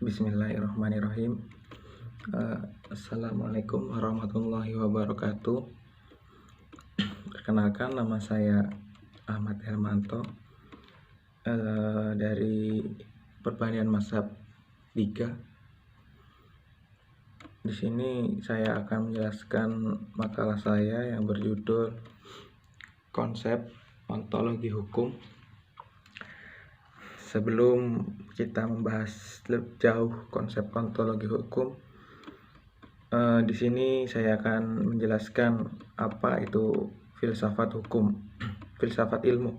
Bismillahirrahmanirrahim. Assalamualaikum warahmatullahi wabarakatuh. Perkenalkan, nama saya Ahmad Hermanto dari Perbandingan Mazhab 3. Di sini saya akan menjelaskan makalah saya yang berjudul Konsep Ontologi Hukum. Sebelum kita membahas lebih jauh konsep ontologi hukum, di sini saya akan menjelaskan apa itu filsafat hukum, filsafat ilmu.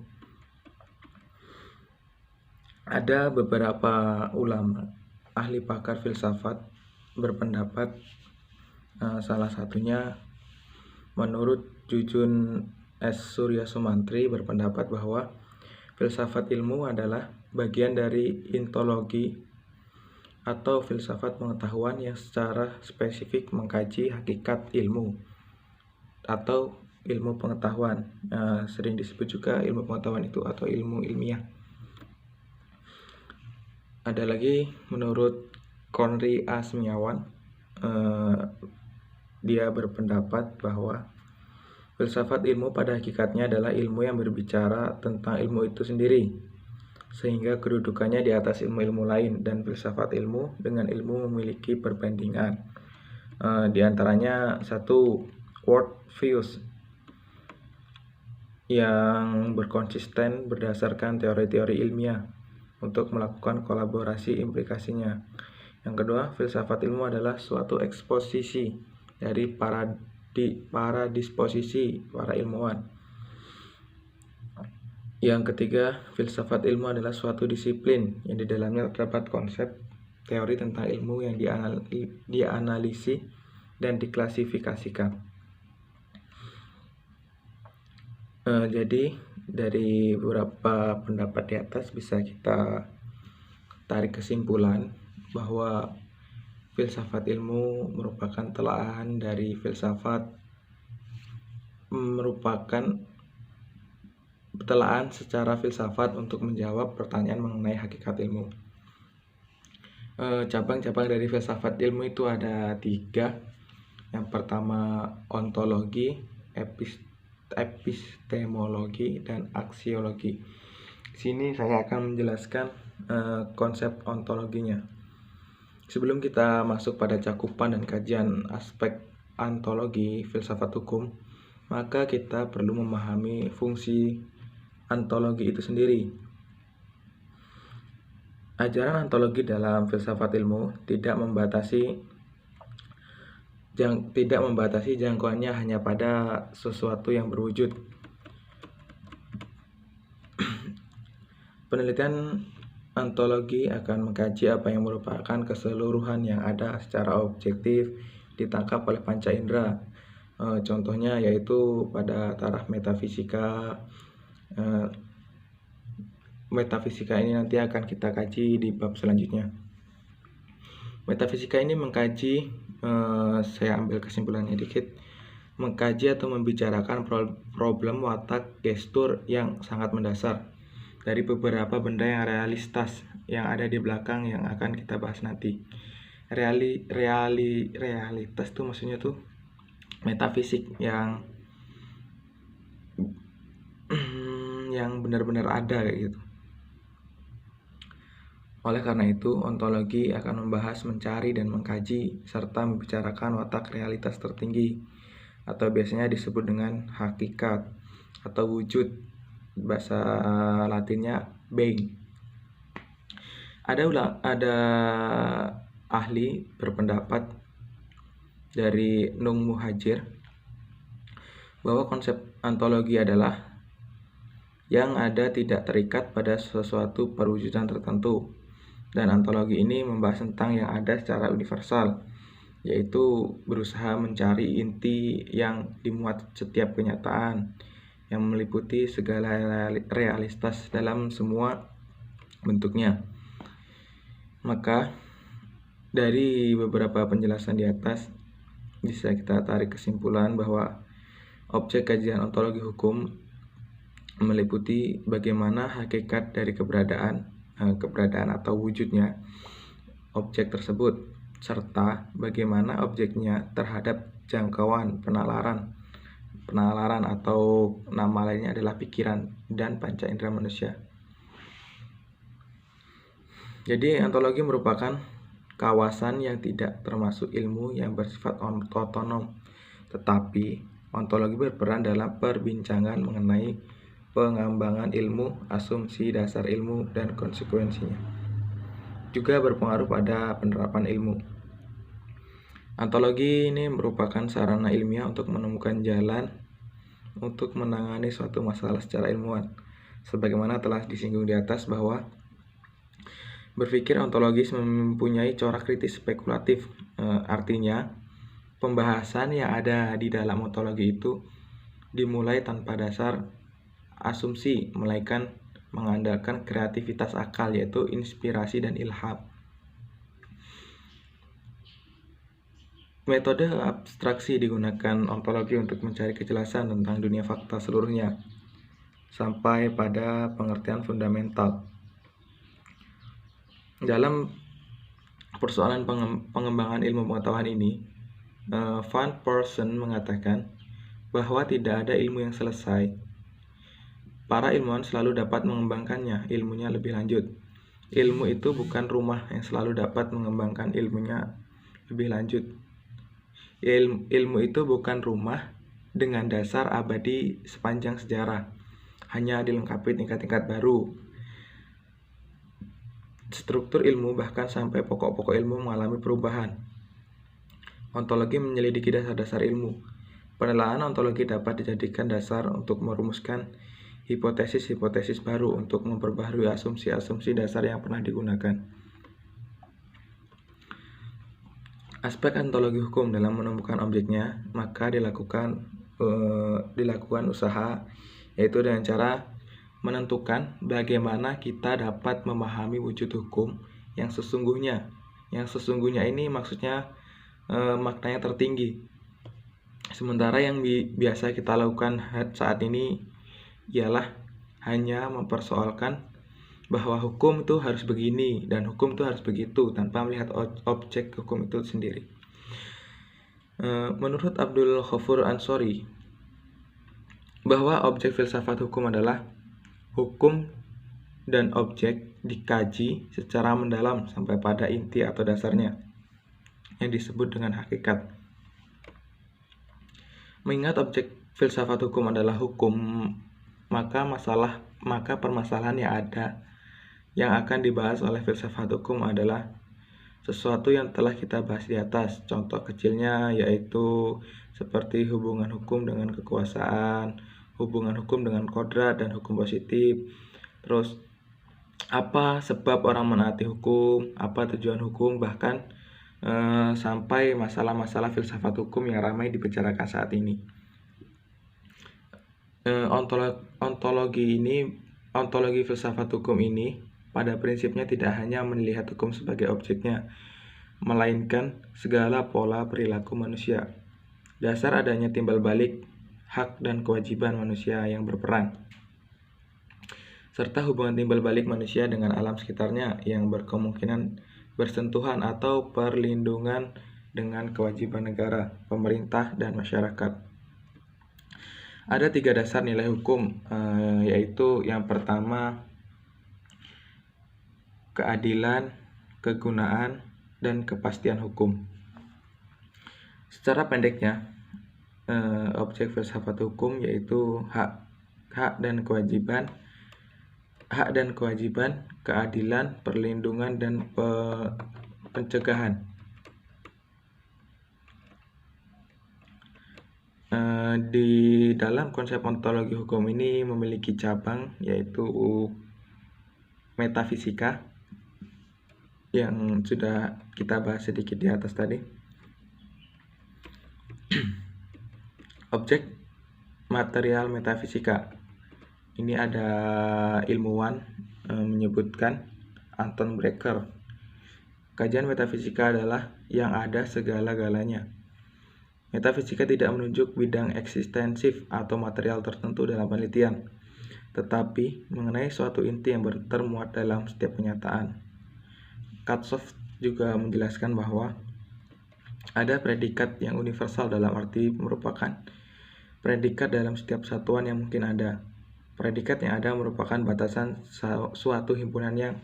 Ada beberapa ulama, ahli pakar filsafat berpendapat, salah satunya menurut Jujun S. Surya Sumantri berpendapat bahwa filsafat ilmu adalah bagian dari ontologi atau filsafat pengetahuan yang secara spesifik mengkaji hakikat ilmu atau ilmu pengetahuan. Sering disebut juga ilmu pengetahuan itu atau ilmu ilmiah. Ada lagi menurut Konri A. Semiawan, dia berpendapat bahwa filsafat ilmu pada hakikatnya adalah ilmu yang berbicara tentang ilmu itu sendiri, sehingga kedudukannya di atas ilmu-ilmu lain, dan filsafat ilmu dengan ilmu memiliki perbandingan. Di antaranya satu, world views yang berkonsisten berdasarkan teori-teori ilmiah untuk melakukan kolaborasi implikasinya. Yang kedua, filsafat ilmu adalah suatu eksposisi dari para disposisi para ilmuwan. Yang ketiga, filsafat ilmu adalah suatu disiplin yang di dalamnya terdapat konsep teori tentang ilmu yang dianalisis dan diklasifikasikan. Jadi dari beberapa pendapat di atas bisa kita tarik kesimpulan bahwa filsafat ilmu merupakan telaah dari filsafat, merupakan telaah secara filsafat untuk menjawab pertanyaan mengenai hakikat ilmu. Cabang-cabang dari filsafat ilmu itu ada 3. Yang pertama ontologi, epistemologi, dan aksiologi. Di sini saya akan menjelaskan konsep ontologinya. Sebelum kita masuk pada cakupan dan kajian aspek ontologi filsafat hukum, maka kita perlu memahami fungsi ontologi itu sendiri. Ajaran ontologi dalam filsafat ilmu tidak membatasi jangkauannya hanya pada sesuatu yang berwujud. Penelitian ontologi akan mengkaji apa yang merupakan keseluruhan yang ada secara objektif ditangkap oleh panca indera. Contohnya yaitu pada taraf metafisika. Metafisika ini nanti akan kita kaji di bab selanjutnya. Metafisika ini mengkaji, saya ambil kesimpulannya dikit, mengkaji atau membicarakan problem watak gestur yang sangat mendasar dari beberapa benda yang realitas yang ada di belakang yang akan kita bahas nanti. Realitas tuh maksudnya tuh metafisik yang benar-benar ada kayak gitu. Oleh karena itu, ontologi akan membahas, mencari, dan mengkaji serta membicarakan watak realitas tertinggi atau biasanya disebut dengan hakikat atau wujud, bahasa Latinnya being. Ada ahli berpendapat dari Nung Muhajir bahwa konsep ontologi adalah yang ada tidak terikat pada sesuatu perwujudan tertentu, dan ontologi ini membahas tentang yang ada secara universal, yaitu berusaha mencari inti yang dimuat setiap kenyataan yang meliputi segala realitas dalam semua bentuknya. Maka dari beberapa penjelasan di atas bisa kita tarik kesimpulan bahwa objek kajian ontologi hukum meliputi bagaimana hakikat dari keberadaan atau wujudnya objek tersebut, serta bagaimana objeknya terhadap jangkauan penalaran atau nama lainnya adalah pikiran dan panca indera manusia. Jadi ontologi merupakan kawasan yang tidak termasuk ilmu yang bersifat otonom, tetapi ontologi berperan dalam perbincangan mengenai pengembangan ilmu, asumsi dasar ilmu, dan konsekuensinya. Juga berpengaruh pada penerapan ilmu. Ontologi ini merupakan sarana ilmiah untuk menemukan jalan untuk menangani suatu masalah secara ilmuwan. Sebagaimana telah disinggung di atas bahwa berpikir ontologis mempunyai corak kritis spekulatif, artinya pembahasan yang ada di dalam ontologi itu dimulai tanpa dasar asumsi, melainkan mengandalkan kreativitas akal, yaitu inspirasi dan ilham. Metode abstraksi digunakan ontologi untuk mencari kejelasan tentang dunia fakta seluruhnya, sampai pada pengertian fundamental. Dalam persoalan pengembangan ilmu pengetahuan ini, Van Persson mengatakan bahwa tidak ada ilmu yang selesai. Para ilmuwan selalu dapat mengembangkannya, ilmunya lebih lanjut. Ilmu itu bukan rumah yang selalu dapat mengembangkan ilmunya lebih lanjut. Ilmu itu bukan rumah dengan dasar abadi sepanjang sejarah, hanya dilengkapi tingkat-tingkat baru. Struktur ilmu bahkan sampai pokok-pokok ilmu mengalami perubahan. Ontologi menyelidiki dasar-dasar ilmu. Penelaahan ontologi dapat dijadikan dasar untuk merumuskan hipotesis-hipotesis baru, untuk memperbaharui asumsi-asumsi dasar yang pernah digunakan. Aspek ontologi hukum dalam menemukan objeknya, maka dilakukan usaha, yaitu dengan cara menentukan bagaimana kita dapat memahami wujud hukum yang sesungguhnya. Yang sesungguhnya ini maksudnya maknanya tertinggi. Sementara yang biasa kita lakukan saat ini ialah hanya mempersoalkan bahwa hukum itu harus begini dan hukum itu harus begitu, tanpa melihat objek hukum itu sendiri. Menurut Abdul Ghafur Ansori, bahwa objek filsafat hukum adalah hukum dan objek dikaji secara mendalam sampai pada inti atau dasarnya, yang disebut dengan hakikat. Mengingat objek filsafat hukum adalah hukum, maka permasalahan yang akan dibahas oleh filsafat hukum adalah sesuatu yang telah kita bahas di atas. Contoh kecilnya yaitu seperti hubungan hukum dengan kekuasaan, hubungan hukum dengan kodrat dan hukum positif. Terus apa sebab orang menaati hukum, apa tujuan hukum, bahkan sampai masalah-masalah filsafat hukum yang ramai dibicarakan saat ini. Ontologi filsafat hukum ini pada prinsipnya tidak hanya melihat hukum sebagai objeknya, melainkan segala pola perilaku manusia. Dasar adanya timbal balik hak dan kewajiban manusia yang berperan, serta hubungan timbal balik manusia dengan alam sekitarnya yang berkemungkinan bersentuhan atau perlindungan dengan kewajiban negara, pemerintah, dan masyarakat. Ada 3 dasar nilai hukum, yaitu yang pertama keadilan, kegunaan, dan kepastian hukum. Secara pendeknya, objek filsafat hukum yaitu hak dan kewajiban, keadilan, perlindungan, dan pencegahan. Di dalam konsep ontologi hukum ini memiliki cabang, yaitu metafisika, yang sudah kita bahas sedikit di atas tadi. Objek material metafisika. Ini ada ilmuwan menyebutkan, Anton Breker, kajian metafisika adalah yang ada segala-galanya. Metafisika tidak menunjuk bidang eksistensif atau material tertentu dalam penelitian, tetapi mengenai suatu inti yang termuat dalam setiap kenyataan. Katsoff juga menjelaskan bahwa ada predikat yang universal dalam arti merupakan predikat dalam setiap satuan yang mungkin ada. Predikat yang ada merupakan batasan suatu himpunan yang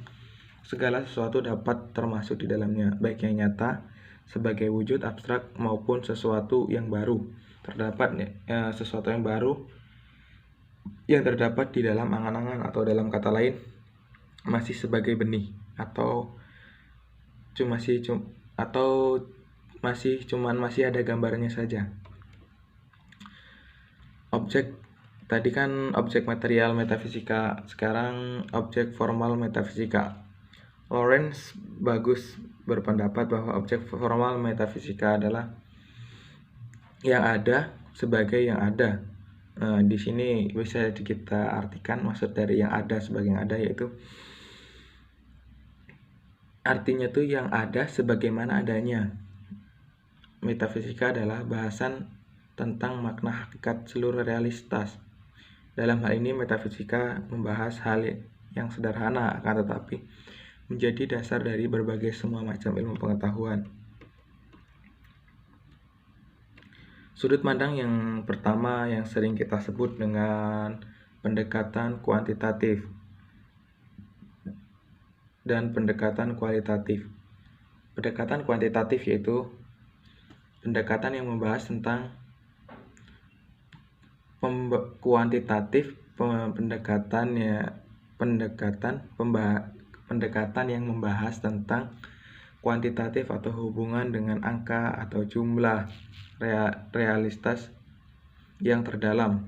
segala sesuatu dapat termasuk di dalamnya, baik yang nyata sebagai wujud abstrak maupun sesuatu yang baru. Terdapat sesuatu yang baru yang terdapat di dalam angan-angan, atau dalam kata lain masih sebagai benih, atau masih ada gambarnya saja. Objek tadi kan objek material metafisika, sekarang objek formal metafisika. Lawrence bagus berpendapat bahwa objek formal metafisika adalah yang ada sebagai yang ada. Di sini bisa kita artikan maksud dari yang ada sebagai yang ada, yaitu artinya tuh yang ada sebagaimana adanya. Metafisika adalah bahasan tentang makna hakikat seluruh realitas. Dalam hal ini metafisika membahas hal yang sederhana akan tetapi menjadi dasar dari berbagai semua macam ilmu pengetahuan. Sudut pandang yang pertama yang sering kita sebut dengan pendekatan kuantitatif dan pendekatan kualitatif. Pendekatan kuantitatif yaitu pendekatan yang membahas tentang kuantitatif, pendekatan yang membahas tentang kuantitatif atau hubungan dengan angka atau jumlah realitas yang terdalam.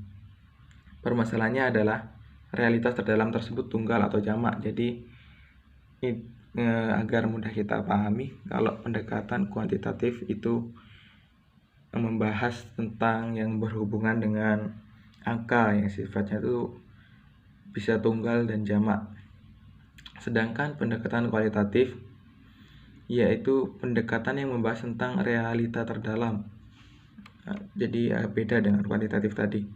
Permasalahannya adalah realitas terdalam tersebut tunggal atau jamak. Jadi agar mudah kita pahami, kalau pendekatan kuantitatif itu membahas tentang yang berhubungan dengan angka yang sifatnya itu bisa tunggal dan jamak. Sedangkan pendekatan kualitatif yaitu pendekatan yang membahas tentang realita terdalam. Jadi beda dengan kuantitatif tadi.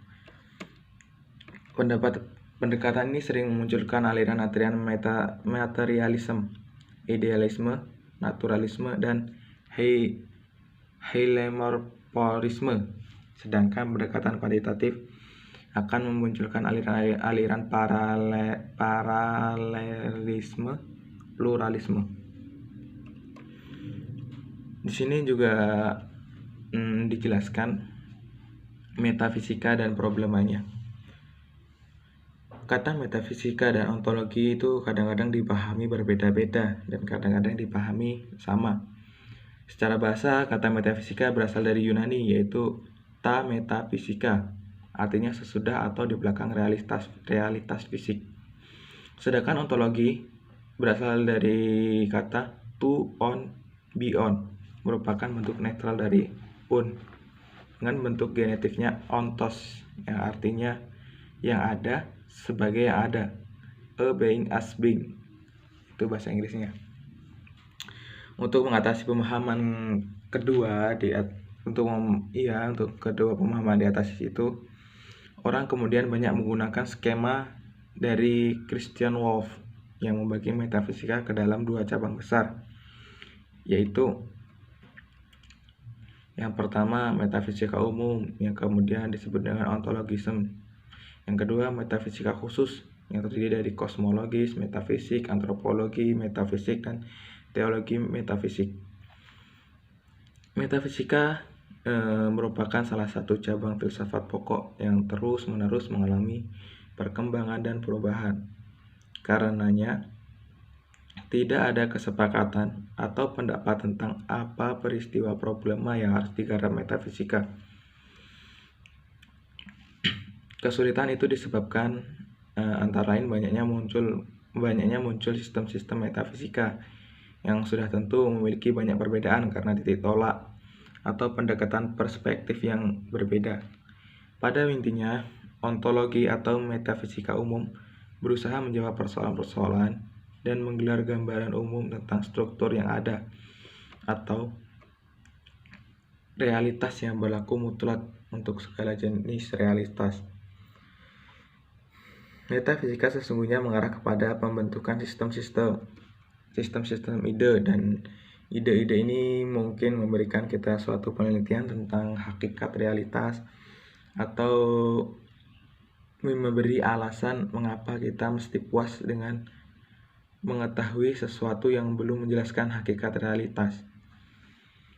Pendekatan ini sering memunculkan aliran-aliran materialisme, idealisme, naturalisme, dan hylomorphisme. Sedangkan pendekatan kuantitatif akan memunculkan aliran paralelisme, pluralisme. Di sini juga dijelaskan metafisika dan problemanya. Kata metafisika dan ontologi itu kadang-kadang dipahami berbeda-beda dan kadang-kadang dipahami sama. Secara bahasa, kata metafisika berasal dari Yunani, yaitu ta metafisika, artinya sesudah atau di belakang realitas fisik. Sedangkan ontologi berasal dari kata to on beyond, merupakan bentuk netral dari un dengan bentuk genetifnya ontos, yang artinya yang ada sebagai yang ada, a being as being, itu bahasa Inggrisnya. Untuk mengatasi pemahaman kedua untuk kedua pemahaman di atas itu, orang kemudian banyak menggunakan skema dari Christian Wolff yang membagi metafisika ke dalam dua cabang besar, yaitu yang pertama metafisika umum yang kemudian disebut dengan ontologisme. Yang kedua metafisika khusus yang terdiri dari kosmologis, metafisik, antropologi, metafisik, dan teologi metafisik. Metafisika merupakan salah satu cabang filsafat pokok yang terus-menerus mengalami perkembangan dan perubahan. Karenanya tidak ada kesepakatan atau pendapat tentang apa peristiwa problema yang harus digarap metafisika. Kesulitan itu disebabkan antara lain banyaknya muncul sistem-sistem metafisika yang sudah tentu memiliki banyak perbedaan karena titik tolak atau pendekatan perspektif yang berbeda. Pada intinya, ontologi atau metafisika umum berusaha menjawab persoalan-persoalan dan menggelar gambaran umum tentang struktur yang ada atau realitas yang berlaku mutlak untuk segala jenis realitas. Metafisika sesungguhnya mengarah kepada pembentukan sistem-sistem. sistem-sistem ide, dan ide-ide ini mungkin memberikan kita suatu penelitian tentang hakikat realitas atau memberi alasan mengapa kita mesti puas dengan mengetahui sesuatu yang belum menjelaskan hakikat realitas.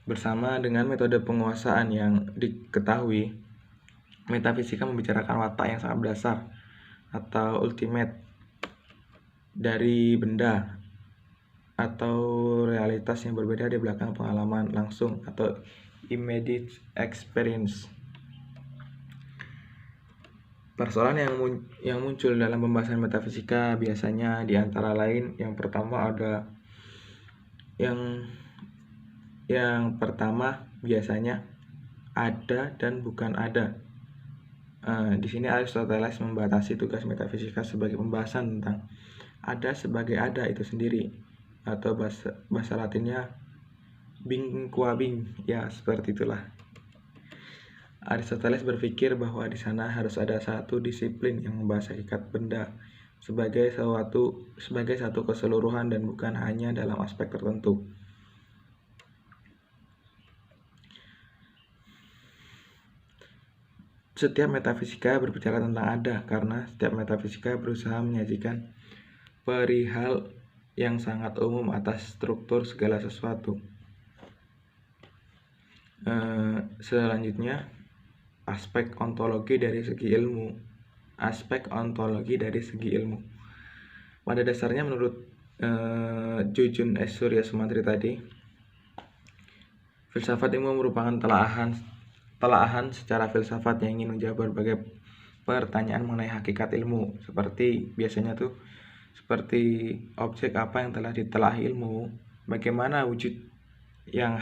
Bersama dengan metode penguasaan yang diketahui, metafisika membicarakan watak yang sangat dasar atau ultimate dari benda atau realitas yang berbeda di belakang pengalaman langsung atau immediate experience. Persoalan yang muncul dalam pembahasan metafisika biasanya di antara lain, yang pertama ada yang pertama biasanya ada dan bukan ada. Di sini Aristoteles membatasi tugas metafisika sebagai pembahasan tentang ada sebagai ada itu sendiri, atau bahasa Latinnya bing qua bing, ya seperti itulah. Aristoteles berpikir bahwa di sana harus ada satu disiplin yang membahas hakikat benda sebagai satu keseluruhan dan bukan hanya dalam aspek tertentu. Setiap metafisika berbicara tentang ada karena setiap metafisika berusaha menyajikan perihal yang sangat umum atas struktur segala sesuatu. Selanjutnya, aspek ontologi dari segi ilmu. Pada dasarnya menurut Jujun S. Surya Sumantri tadi, filsafat ilmu merupakan telaahan secara filsafat yang ingin menjawab berbagai pertanyaan mengenai hakikat ilmu, seperti objek apa yang telah ditelaah ilmu, bagaimana wujud yang